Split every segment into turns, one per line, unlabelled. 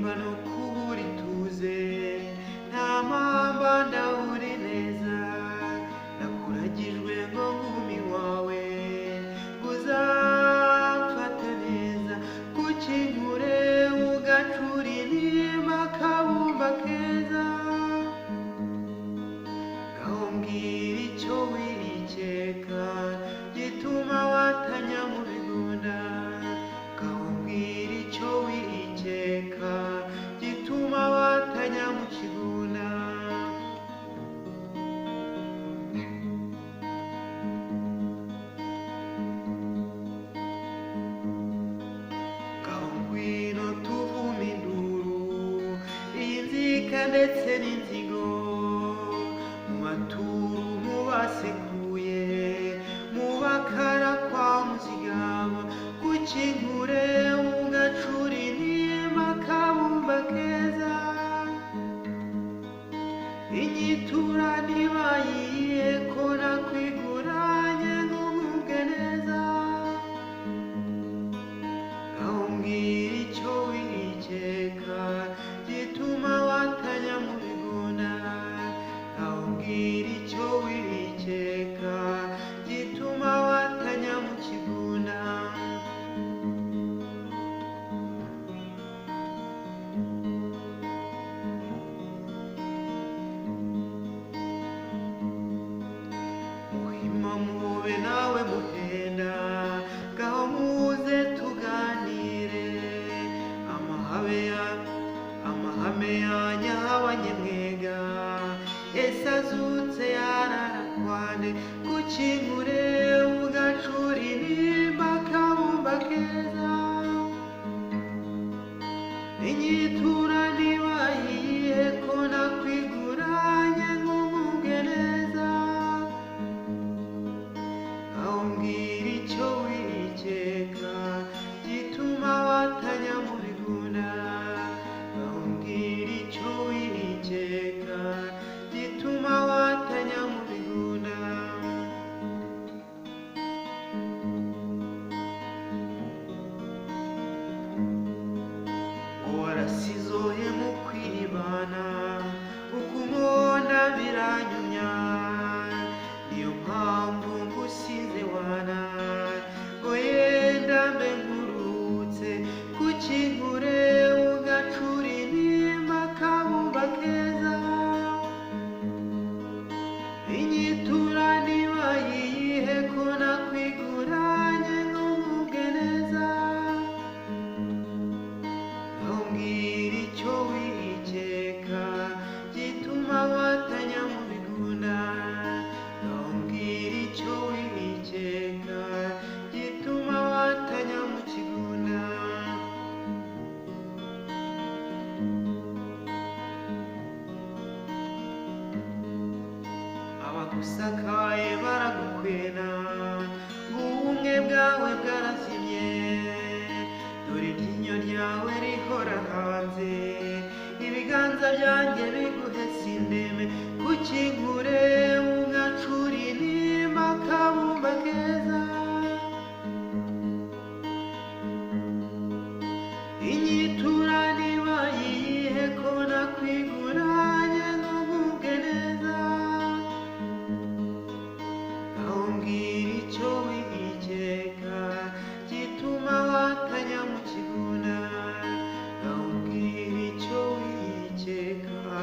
guhimba no kubura ituze, nta mpamba ndahuri neza, nakuragijwe ngo nkumi wawe uzamfata neza, kuki nkure ugacura intimba akabumba keza, ngaho mbwira icyo wikeka gituma watanya mu bigunda, ngaho mbwira icyo wikeka gituma watanya mu kigunda. Ngaho ngwino tuvume induru, iyi nzika ndetse n'inzigo, mu maturu mu basekuye, mu bakara kwa Muzigaba, kuki nkure ugacura intimba akabumba keza, inyitura ntibayiye ko nakwiguranye nk'ugubwe neza, ngaho mbwira icyo wikeka gituma watanya mu bigunda, ngaho mbwira icyo wikeka gituma watanya mu kigunda. Muhima mube nawe muhenda, ngaho muze tuganire, amahame yanyu ahabanye mwega, ese azutse yararakwane, kuki nkure ugacura intimba akabumba keza, inyitura ntibayiye ko nakwiguranye nk'ugubwe neza, ngaho mbwira icyo wikeka gituma watanya mu bigunda, ngaho mbwira icyo wikeka gituma watanya mu bigunda. Ngo warasizoye mu kwibana, uko unkunda biranyumya, niyo mpamvu ngusize wana, ngo yenda mbe nkurutse, kuki nkure ugacura intimba akabumba keza, inyitura ntibayihe ko nakwiguranye nk'ugubwe neza, ngaho mbwira icyo wikeka gituma watanya mu bigunda, ngaho mbwira icyo wikeka gituma watanya mu kigunda. Abagusakaye baragukwena, ngo ubumwe bwawe bwarazimye, dore iryinyo ryawe rihora hanze, ibiganza byanjye biguhese indeme, kuki nkure ugacura intimba akabumba keza, inyitura ntibayihe ko nakwiguranye nk'ugubwe neza, ngaho mbwira icyo wikeka gituma watanya mu kigunda, ngaho mbwira icyo wikeka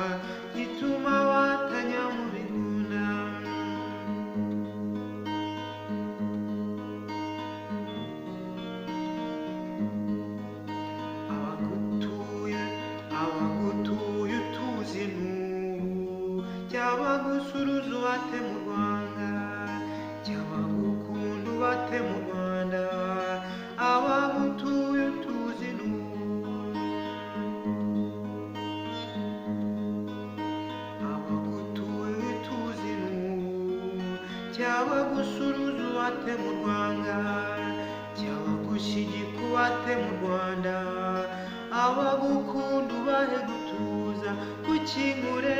gituma watanya mu bigunda. Abagutuye utuzi n'ubu, cyabagusuruza ubate mu Rwanda, cyabagukunda ubate mu Rwanda, abagutuye utuzi n'ubu, abagutuye utuzi n'ubu, cyabagusuruza ubate mu Rwanda, cyabagushyigika ubate mu Rwanda, abagukunda ubahe gutuza, kuki nkure